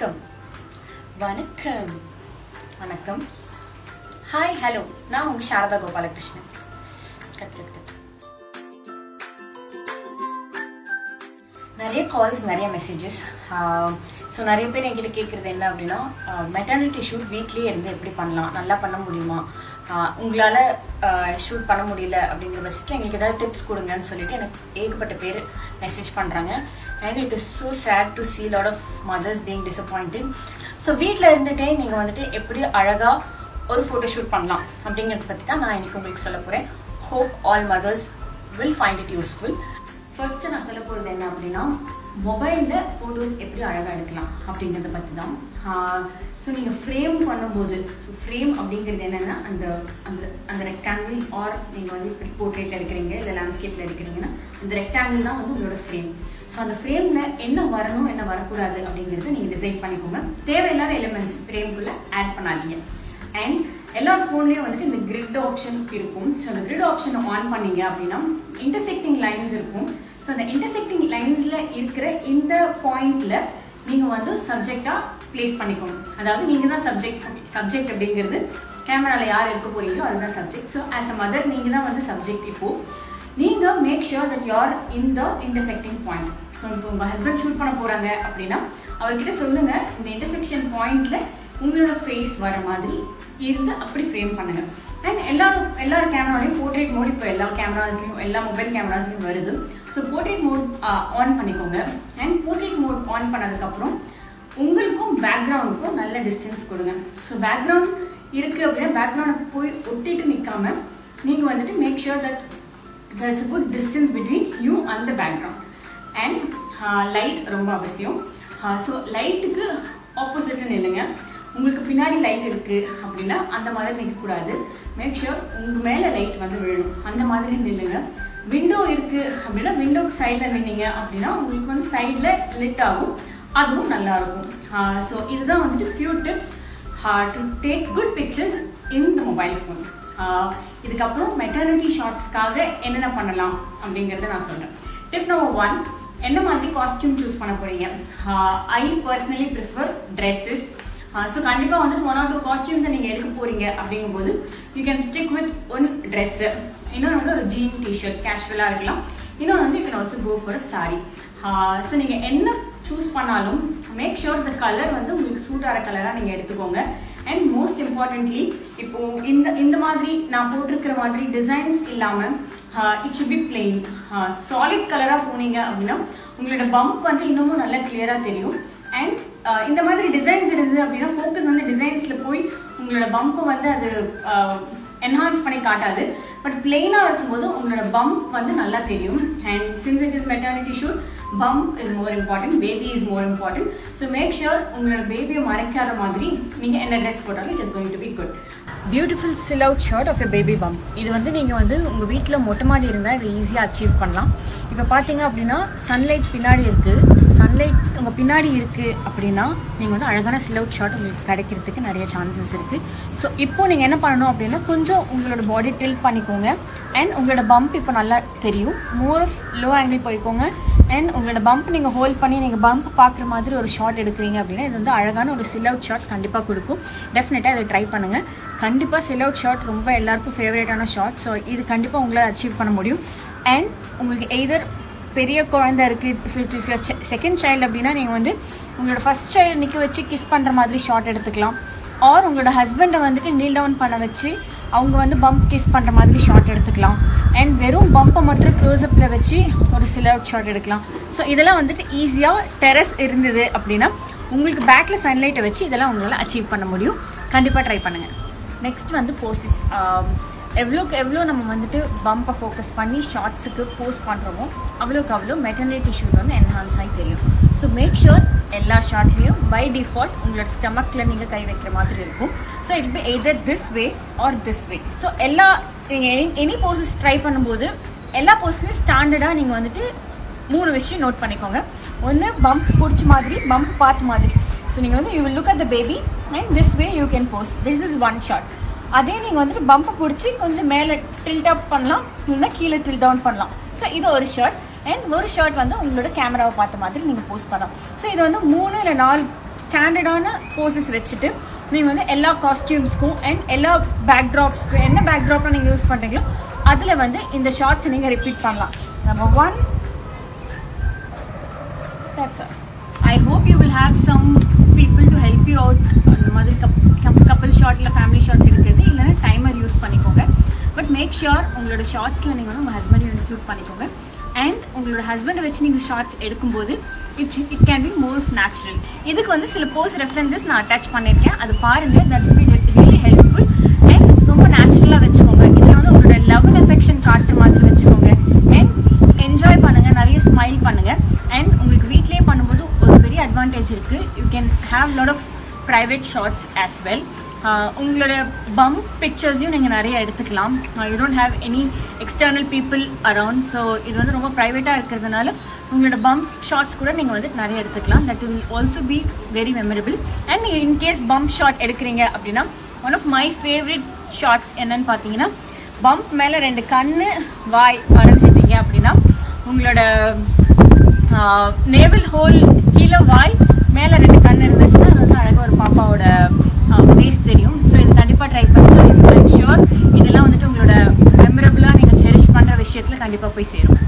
வணக்கம் வணக்கம் வணக்கம் ஹாய் ஹலோ நான் உங்கள் சாரதா கோபாலகிருஷ்ணன். நிறைய கால்ஸ், நிறைய மெசேஜஸ். ஸோ நிறைய பேர் என்கிட்ட கேட்குறது என்ன அப்படின்னா, மெட்டர்னிட்டி ஷூட் வீட்லேயே இருந்து எப்படி பண்ணலாம், நல்லா பண்ண முடியுமா, உங்களால் ஷூட் பண்ண முடியல அப்படிங்கிற பட்சத்தில் எங்களுக்கு ஏதாவது டிப்ஸ் கொடுங்கன்னு சொல்லிட்டு எனக்கு ஏகப்பட்ட பேர் மெசேஜ் பண்ணுறாங்க. And it is so sad to see lot of mothers being disappointed. So வீட்டில் இருந்துகிட்டே நீங்கள் வந்துட்டு எப்படி அழகாக ஒரு ஃபோட்டோ ஷூட் பண்ணலாம் அப்படிங்கிறத பற்றி தான் நான் எனக்கு உங்களுக்கு சொல்ல போகிறேன். Hope all mothers will find it useful. First நான் சொல்ல போகிறது என்ன அப்படின்னா, மொபைலில் ஃபோட்டோஸ் எப்படி அழகாக எடுக்கலாம் அப்படிங்கிறத பற்றி தான். ஸோ நீங்கள் ஃப்ரேம் பண்ணும்போது, ஸோ ஃப்ரேம் அப்படிங்கிறது என்னென்னா அந்த அந்த அந்த ரெக்டாங்கிள், ஆர் நீங்கள் வந்து இப்படி போர்ட்ரேட் எடுக்கிறீங்க இல்லை லேண்ட்ஸ்கேப்பில் எடுக்கிறீங்கன்னா அந்த ரெக்டாங்கிள் தான் வந்து உங்களோட ஃப்ரேம். ஸோ அந்த ஃப்ரேமில் என்ன வரணும் என்ன வரக்கூடாது அப்படிங்கிறத நீங்கள் டிசைட் பண்ணிக்கோங்க. தேவையில்லாத எலிமெண்ட்ஸ் ஃப்ரேம்குள்ளே ஆட் பண்ணாதீங்க. அண்ட் எல்லா ஃபோன்லேயும் வந்துட்டு இந்த கிரிட் ஆப்ஷன் இருக்கும். ஸோ அந்த கிரிட் ஆப்ஷனை ஆன் பண்ணீங்க அப்படின்னா இன்டர்செக்டிங் லைன்ஸ் இருக்கும். ஸோ அந்த இன்டர்செக்டிங் லைன்ஸில் இருக்கிற இந்த பாயிண்டில் நீங்கள் வந்து சப்ஜெக்டாக ப்ளேஸ் பண்ணிக்கணும். அதாவது நீங்கள் தான் சப்ஜெக்ட் அப்படிங்கிறது கேமராவில் யார் இருக்க போகிறீங்களோ அதுதான் subject. So as a mother நீங்கள் தான் வந்து சப்ஜெக்ட். இப்போது நீங்கள் make sure that you are in the intersecting point. So இப்போ உங்கள் ஹஸ்பண்ட் ஷூட் பண்ண போகிறாங்க அப்படின்னா அவர்கிட்ட சொல்லுங்கள், இந்த இன்டர்செக்ஷன் பாயிண்டில் உங்களோட ஃபேஸ் வர மாதிரி இருந்து அப்படி ஃப்ரேம் பண்ணுங்கள். அண்ட் எல்லாரும் கேமராலையும் போர்ட்ரேட் மோட் இப்போ எல்லா கேமராஸ்லையும், எல்லா மொபைல் கேமராஸ்லையும் வருது. ஸோ போர்ட்ரேட் மோட் ஆன் பண்ணிக்கோங்க. அண்ட் போர்ட்ரேட் மோட் ஆன் பண்ணதுக்கப்புறம் உங்களுக்கும் பேக்ரவுண்டுக்கும் நல்ல டிஸ்டன்ஸ் கொடுங்க. ஸோ பேக்ரவுண்ட் இருக்குது அப்படின்னா பேக்ரவுண்டை போய் ஒட்டிட்டு நிற்காம நீங்கள் வந்துட்டு make sure that there is a good distance between you and the background. And light ரொம்ப அவசியம். ஸோ லைட்டுக்கு ஆப்போசிட்னு இல்லைங்க, உங்களுக்கு பின்னாடி லைட் இருக்குது அப்படின்னா அந்த மாதிரி நிற்கக்கூடாது. மேக் ஷுர் உங்கள் மேலே லைட் வந்து விழணும், அந்த மாதிரி நில்லுங்க. விண்டோ இருக்குது அப்படின்னா விண்டோக்கு சைடில் நின்னீங்க அப்படின்னா உங்களுக்கு வந்து சைடில் லிட் ஆகும், அதுவும் நல்லாயிருக்கும். ஸோ இதுதான் வந்துட்டு few tips to take good pictures in the mobile phone. இதுக்கப்புறம் மெட்டர்னிட்டி ஷார்ட்ஸ்க்காக என்னென்ன பண்ணலாம் அப்படிங்கிறத நான் சொல்கிறேன். டிப் நம்பர் 1, என்ன மாதிரி காஸ்டியூம் சூஸ் பண்ண போகிறீங்க? I personally prefer dresses. So கண்டிப்பாக வந்துட்டு 1 or 2 காஸ்டியூம்ஸை நீங்கள் எடுக்க போகிறீங்க அப்படிங்கும்போது you can stick with one dress. இன்னொன்று வந்து ஒரு ஜீன் டிஷர்ட் கேஷுவலாக இருக்கலாம். இன்னொன்று வந்து you can also go for a sari. So நீங்கள் என்ன சூஸ் பண்ணாலும் மேக் ஷுர் த கலர் வந்து உங்களுக்கு சூட் ஆகிற கலராக நீங்கள் எடுத்துக்கோங்க. அண்ட் மோஸ்ட் இம்பார்ட்டன்ட்லி இப்போது இந்த மாதிரி நான் போட்டிருக்கிற மாதிரி டிசைன்ஸ் இல்லாமல் it should be plain. Solid கலராக போனீங்க அப்படின்னா உங்களோட பம்ப் வந்து இன்னமும் நல்லா கிளியராக தெரியும். அண்ட் இந்த மாதிரி டிசைன்ஸ் இருந்தது அப்படின்னா ஃபோக்கஸ் வந்து டிசைன்ஸில் போய் உங்களோட பம்பை வந்து அது என்ஹான்ஸ் பண்ணி காட்டாது. பட் பிளெயினாக இருக்கும்போது உங்களோட பம்ப் வந்து நல்லா தெரியும். And since it is maternity shoot, bump is more important, baby is more important. So make sure உங்களோட பேபியை மறைக்காத மாதிரி நீங்கள் என்ன ட்ரெஸ் போட்டாலும் it is going to be good. Beautiful chill out shot of a baby bump. இது வந்து நீங்கள் வந்து உங்கள் வீட்டில் மொட்டை மாடி இருந்தால் இதை ஈஸியாக அச்சீவ் பண்ணலாம். இப்போ பார்த்தீங்க அப்படின்னா சன்லைட் பின்னாடி இருக்குது. சன்லைட் உங்கள் பின்னாடி இருக்குது அப்படின்னா நீங்கள் வந்து அழகான சில் அவுட் ஷாட் உங்களுக்கு கிடைக்கிறதுக்கு நிறைய சான்சஸ் இருக்குது. ஸோ இப்போது நீங்கள் என்ன பண்ணணும் அப்படின்னா கொஞ்சம் உங்களோட பாடி டில்ட் பண்ணிக்கோங்க. அண்ட் உங்களோட பம்ப் இப்போ நல்லா தெரியும். மோர் ஆஃப் லோ ஆங்கிள் போய்க்கோங்க. அண்ட் உங்களோட பம்ப் நீங்கள் ஹோல்ட் பண்ணி நீங்கள் பம்ப் பார்க்குற மாதிரி ஒரு ஷாட் எடுக்கிறீங்க அப்படின்னா இது வந்து அழகான ஒரு சில் அவுட் ஷாட் கண்டிப்பாக கொடுக்கும். டெஃபினட்டாக இதை ட்ரை பண்ணுங்கள். கண்டிப்பாக சில் அவுட் ஷாட் ரொம்ப எல்லாருக்கும் ஃபேவரேட்டான ஷாட். ஸோ இது கண்டிப்பாக உங்களால் அச்சீவ் பண்ண முடியும். அண்ட் உங்களுக்கு எய்தர் பெரிய குழந்தை இருக்குது, if it is your second child அப்படின்னா நீங்கள் வந்து உங்களோட ஃபஸ்ட் சைல்டு நிற்க வச்சு கிஸ் பண்ணுற மாதிரி ஷாட் எடுத்துக்கலாம். ஆர் உங்களோட ஹஸ்பண்டை வந்துட்டு நீல் டவுன் பண்ண வச்சு அவங்க வந்து பம்ப் கிஸ் பண்ணுற மாதிரி ஷாட் எடுத்துக்கலாம். அண்ட் வெறும் பம்பை மட்டும் க்ளோஸ்அப்பில் வச்சு ஒரு சில் அவுட் ஷாட் எடுக்கலாம். ஸோ இதெல்லாம் வந்துட்டு ஈஸியாக டெரஸ் இருந்தது அப்படின்னா உங்களுக்கு பேக்கில் சன்லைட்டை வச்சு இதெல்லாம் உங்களால் அச்சீவ் பண்ண முடியும். கண்டிப்பாக ட்ரை பண்ணுங்கள். நெக்ஸ்ட் வந்து போஸஸ். எவ்வளோ நம்ம வந்துட்டு பம்பை ஃபோக்கஸ் பண்ணி ஷார்ட்ஸுக்கு போஸ்ட் பண்ணுறோமோ அவ்வளோ மெட்டர்னிட்டி ஷூட் வந்து என்ஹான்ஸ் ஆகி தெரியும். ஸோ மேக் ஷுர் எல்லா ஷார்ட்லேயும் பை டிஃபால்ட் உங்களோட ஸ்டமக்கில் நீங்கள் கை வைக்கிற மாதிரி இருக்கும். So it be either this way or this way. So நீங்கள் எனி போஸஸ் ட்ரை பண்ணும்போது எல்லா போஸ்ட்லேயும் ஸ்டாண்டர்டாக நீங்கள் வந்துட்டு 3 விஷயம் நோட் பண்ணிக்கோங்க. ஒன்று பம்ப் பிடிச்ச மாதிரி, பம்ப் பார்த்த மாதிரி. ஸோ நீங்கள் வந்து you will look at the baby and this way you can pose. This is one shot. அதே நீங்கள் வந்துட்டு பம்பை பிடிச்சி கொஞ்சம் மேலே டில்ட் அப் பண்ணலாம், இல்லைன்னா கீழே டில்ட் டவுன் பண்ணலாம். ஸோ இது ஒரு ஷாட். அண்ட் ஒரு ஷாட் வந்து உங்களோட கேமராவை பார்த்த மாதிரி நீங்கள் போஸ்ட் பண்ணலாம். ஸோ இது வந்து 3 இல்லை 4 ஸ்டாண்டர்டான போசஸ் வச்சுட்டு நீங்கள் வந்து எல்லா காஸ்டியூம்ஸ்க்கும் அண்ட் எல்லா பேக்ட்ராப்ஸ்க்கும் என்ன பேக்ட்ராப்லாம் நீங்கள் யூஸ் பண்ணுறீங்களோ அதில் வந்து இந்த ஷார்ட்ஸை நீங்கள் ரிப்பீட் பண்ணலாம். Number 1, that's all. I hope you will have some people to help you out. அந்த மாதிரி கப்பல் ஷார்ட் இல்லை ஃபேமிலி ஷார்ட்ஸ் எடுக்கிறது இல்லைன்னா டைமர் யூஸ் பண்ணிக்கோங்க. பட் மேக் ஷுர் உங்களோட ஷார்ட்ஸில் நீங்கள் வந்து உங்கள் ஹஸ்பண்ட் இன்க்ளூட் பண்ணிக்கோங்க. அண்ட் உங்களோட ஹஸ்பண்டை வச்சு நீங்கள் ஷார்ட்ஸ் எடுக்கும்போது it can be more natural. இதுக்கு வந்து சில போஸ்ட் ரெஃபரன்சஸ் நான் அட்டாச் பண்ணியிருக்கேன், அது பாருங்கள். That will be really helpful. And ரொம்ப நேச்சுரலாக வச்சுக்கோங்க. இதில் வந்து உங்களோட லவ் அண்ட் அஃபெக்ஷன் காட்டுற மாதிரி வச்சுக்கோங்க. அண்ட் என்ஜாய் பண்ணுங்கள், நிறைய ஸ்மைல் பண்ணுங்கள். அண்ட் உங்களுக்கு வீட்லேயே பண்ணும்போது ஒரு பெரிய அட்வான்டேஜ் இருக்குது. You can have lot of private shots as well. உங்களோட பம்ப் பிக்சர்ஸையும் நீங்கள் நிறைய எடுத்துக்கலாம். You don't have any external people around. So இது வந்து ரொம்ப ப்ரைவேட்டாக இருக்கிறதுனால உங்களோட பம்ப் ஷார்ட்ஸ் கூட நீங்கள் வந்து நிறைய எடுத்துக்கலாம். That will also be very memorable. And நீங்கள் இன்கேஸ் பம்ப் ஷார்ட் எடுக்கிறீங்க அப்படின்னா one of my favourite shots என்னன்னு பார்த்தீங்கன்னா, பம்ப் மேலே 2 கண்ணு வாய் வரைஞ்சிட்டீங்க அப்படின்னா உங்களோட நேவல் ஹோல் கீழே வாய் மேலே 2 கண் இருந்துச்சுன்னா அது வந்து அழகாக ஒரு பாப்பாவோட ஃபேஸ் தெரியும். ஸோ இது கண்டிப்பாக ட்ரை பண்ணுங்கள். ஐம் ஷுர் இதெல்லாம் வந்துட்டு உங்களோட மெமரபிளாக நீங்கள் செரிஷ் பண்ணுற விஷயத்தில் கண்டிப்பாக போய் சேரும்.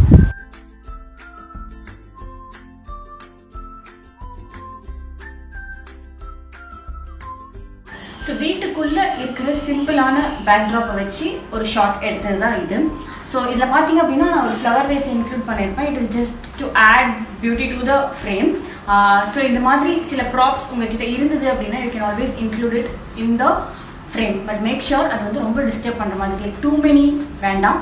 ஸோ வீட்டுக்குள்ளே இருக்கிற சிம்பிளான பேக்ட்ராப்பை வச்சு ஒரு ஷார்ட் எடுத்தது தான் இது. ஸோ இதில் பார்த்தீங்க அப்படின்னா நான் ஒரு ஃப்ளவர் வேஸ் இன்க்ளூட் பண்ணியிருப்பேன். It is just to add beauty to the frame. So இந்த மாதிரி சில ப்ராப்ஸ் உங்ககிட்ட இருந்தது அப்படின்னா you can always include it in the frame. But make sure அது வந்து ரொம்ப டிஸ்டர்ப் பண்ணுற மாதிரி லைக் டூ மெனி வேண்டாம்.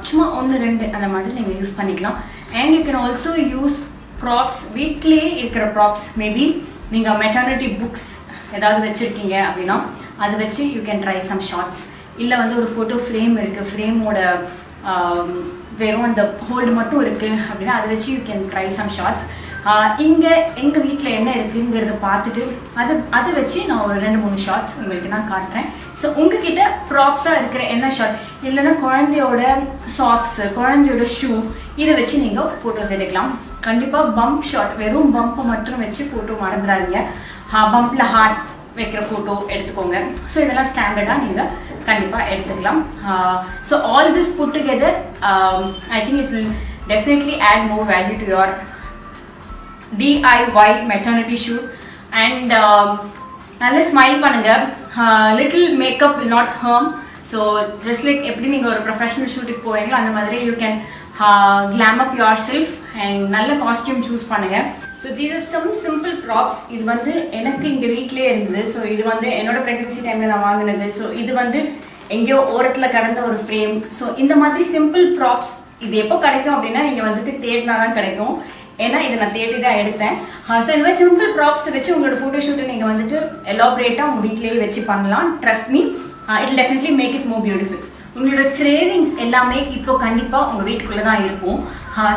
சும்மா 1-2 அந்த மாதிரி நீங்கள் யூஸ் பண்ணிக்கலாம். And you can also use props, வீட்லேயே இருக்கிற ப்ராப்ஸ். மேபி நீங்கள் மெட்டர்னிட்டி புக்ஸ் ஏதாவது வச்சுருக்கீங்க அப்படின்னா அதை வச்சு you can try some shots. இல்லை வந்து ஒரு ஃபோட்டோ ஃப்ரேம் இருக்குது, ஃப்ரேமோட வெறும் அந்த ஹோல்டு மட்டும் இருக்குது அப்படின்னா அதை வச்சு you can try some shots. இங்கே எங்கள் வீட்டில் என்ன இருக்குங்கிறத பார்த்துட்டு அதை வச்சு நான் ஒரு 2-3 ஷார்ட்ஸ் உங்களுக்கு நான் காட்டுறேன். ஸோ உங்ககிட்ட ப்ராப்ஸாக இருக்கிற என்ன ஷார்ட் இல்லைன்னா குழந்தையோட சாக்ஸு, குழந்தையோட ஷூ, இதை வச்சு நீங்கள் ஃபோட்டோஸ் எடுக்கலாம். கண்டிப்பாக பம்ப் ஷார்ட், வெறும் பம்பை மட்டும் வச்சு ஃபோட்டோ மறந்துடாதீங்க. பம்பில் ஹார்ட் வைக்கிற ஃபோட்டோ எடுத்துக்கோங்க. ஸோ இதெல்லாம் ஸ்டாண்டர்டாக நீங்கள் கண்டிப்பாக எடுத்துக்கலாம். So all this put together I think it will definitely add more value to your DIY maternity shoot. And நல்ல ஸ்மைல் பண்ணுங்கள். Little makeup will not harm. So just like எப்படி நீங்கள் ஒரு ப்ரொஃபஷனல் ஷூட்டுக்கு போவீங்களோ அந்த மாதிரி you can glam up yourself and நல்ல காஸ்டியூம் சூஸ் பண்ணுங்கள். So these are some simple props. இது வந்து எனக்கு இங்கே வீட்டிலே இருந்தது. ஸோ இது வந்து என்னோட ப்ரெக்னன்சி டைமில் நான் வாங்கினது. ஸோ இது வந்து எங்கேயோ ஓரத்தில் கடந்த ஒரு ஃப்ரேம். ஸோ இந்த மாதிரி சிம்பிள் ப்ராப்ஸ் இது எப்போ கிடைக்கும் அப்படின்னா நீங்கள் வந்துட்டு தேடினா தான் கிடைக்கும். ஏன்னா இதை நான் தேடி தான் எடுத்தேன். ஸோ இந்த மாதிரி சிம்பிள் ப்ராப்ஸ் வச்சு உங்களோட ஃபோட்டோ ஷூட்டை நீங்கள் வந்துட்டு எலாபரேட்டாக உங்கள் வீட்லேயே வச்சு பண்ணலாம். Trust me, it definitely make it more beautiful. உங்களோட கிரேவிங்ஸ் எல்லாமே இப்போ கண்டிப்பாக உங்கள் வீட்டுக்குள்ளே தான் இருக்கும்.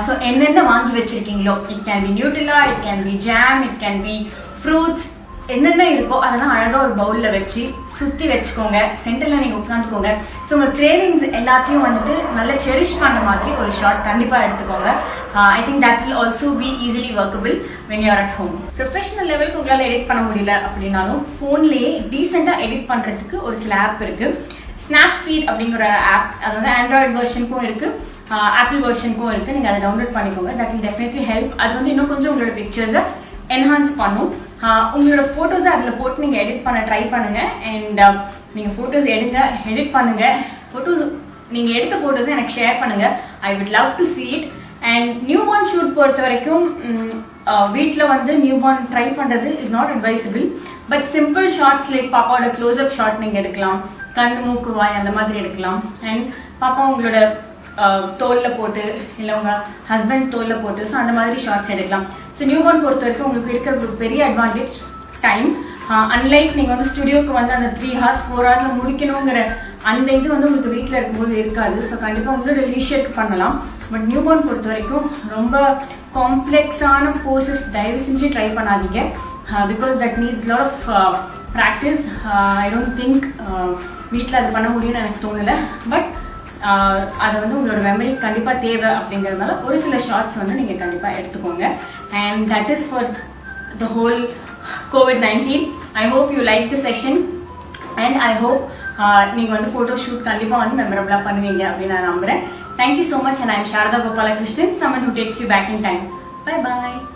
ஸோ என்னென்ன வாங்கி வச்சுருக்கீங்களோ, it can be Nutella, it can be jam, it can be fruits, என்னென்ன இருக்கோ அதெல்லாம் அழகாக ஒரு பவுலில் வச்சு சுற்றி வச்சுக்கோங்க. சென்டரில் நீங்கள் உட்காந்துக்கோங்க. ஸோ உங்கள் கிரேவிங்ஸ் எல்லாத்தையும் வந்துட்டு நல்லா செரிஷ் பண்ணுற மாதிரி ஒரு ஷார்ட் கண்டிப்பாக எடுத்துக்கோங்க. I think that will also be easily workable when you are at home. Professional லெவலுக்கு உங்களால் எடிட் பண்ண முடியல அப்படின்னாலும் ஃபோன்லேயே டீசெண்டாக எடிட் பண்ணுறதுக்கு ஒரு சில ஆப் இருக்குது. ஸ்னாப்சீட் அப்படிங்கிற ஆப், அது வந்து ஆண்ட்ராய்டு வெர்ஷனுக்கும் இருக்குது, ஆப்பிள் வெர்ஷனுக்கும் இருக்குது. நீங்கள் அதை டவுன்லோட் பண்ணிக்கோங்க. That will definitely help. அது வந்து இன்னும் கொஞ்சம் உங்களோட பிக்சர்ஸை என்ஹான்ஸ் பண்ணும். உங்களோட ஃபோட்டோஸை அதில் போட்டு நீங்கள் எடிட் பண்ண ட்ரை பண்ணுங்கள். அண்ட் நீங்கள் ஃபோட்டோஸ் எடுங்க, எடிட் பண்ணுங்கள். ஃபோட்டோஸ் நீங்கள் எடுத்த ஃபோட்டோஸை எனக்கு ஷேர் பண்ணுங்கள். I would love to see it. And new born shoot பொறுத்த வரைக்கும் வீட்டில் வந்து நியூ பார்ன் ட்ரை பண்ணுறது is not advisable. But simple shots like பாப்பாவோட க்ளோஸ்அப் ஷார்ட் நீங்கள் எடுக்கலாம், கண் மூக்கு வாய் அந்த மாதிரி எடுக்கலாம். அண்ட் பாப்பா உங்களோட தோலில் போட்டு இல்லை உங்கள் ஹஸ்பண்ட் தோலில் போட்டு, ஸோ அந்த மாதிரி ஷார்ட்ஸ் எடுக்கலாம். ஸோ நியூ பார்ன் பொறுத்த வரைக்கும் உங்களுக்கு இருக்கிற ஒரு பெரிய அட்வான்டேஜ் டைம். அன்லைக் நீங்கள் வந்து ஸ்டுடியோக்கு வந்து அந்த 3 hours 4 hours முடிக்கணுங்கிற அந்த இது வந்து உங்களுக்கு வீட்டில் இருக்கும்போது இருக்காது. ஸோ கண்டிப்பாக உங்களோட லீஷருக்கு பண்ணலாம். பட் நியூ பார்ன் பொறுத்த வரைக்கும் ரொம்ப காம்ப்ளெக்ஸான போசஸ் தயவு செஞ்சு ட்ரை பண்ணாதீங்க. Because that needs lot of practice. I don't think வீட்டில் அது பண்ண முடியும்னு எனக்கு தோணலை. பட் அது வந்து உங்களோட மெமரி கண்டிப்பாக தேவை அப்படிங்கிறதுனால ஒரு சில ஷார்ட்ஸ் வந்து நீங்கள் கண்டிப்பாக எடுத்துக்கோங்க. And that is for the whole COVID-19. I hope you like the session and I hope நீங்கள் வந்து ஃபோட்டோ ஷூட் கண்டிப்பாக வந்து மெமரபிளாக பண்ணுவீங்க அப்படின்னு நான் நம்புகிறேன். Thank you so much and I am Sharada Gopalakrishnan, someone who takes you back in time. Bye bye.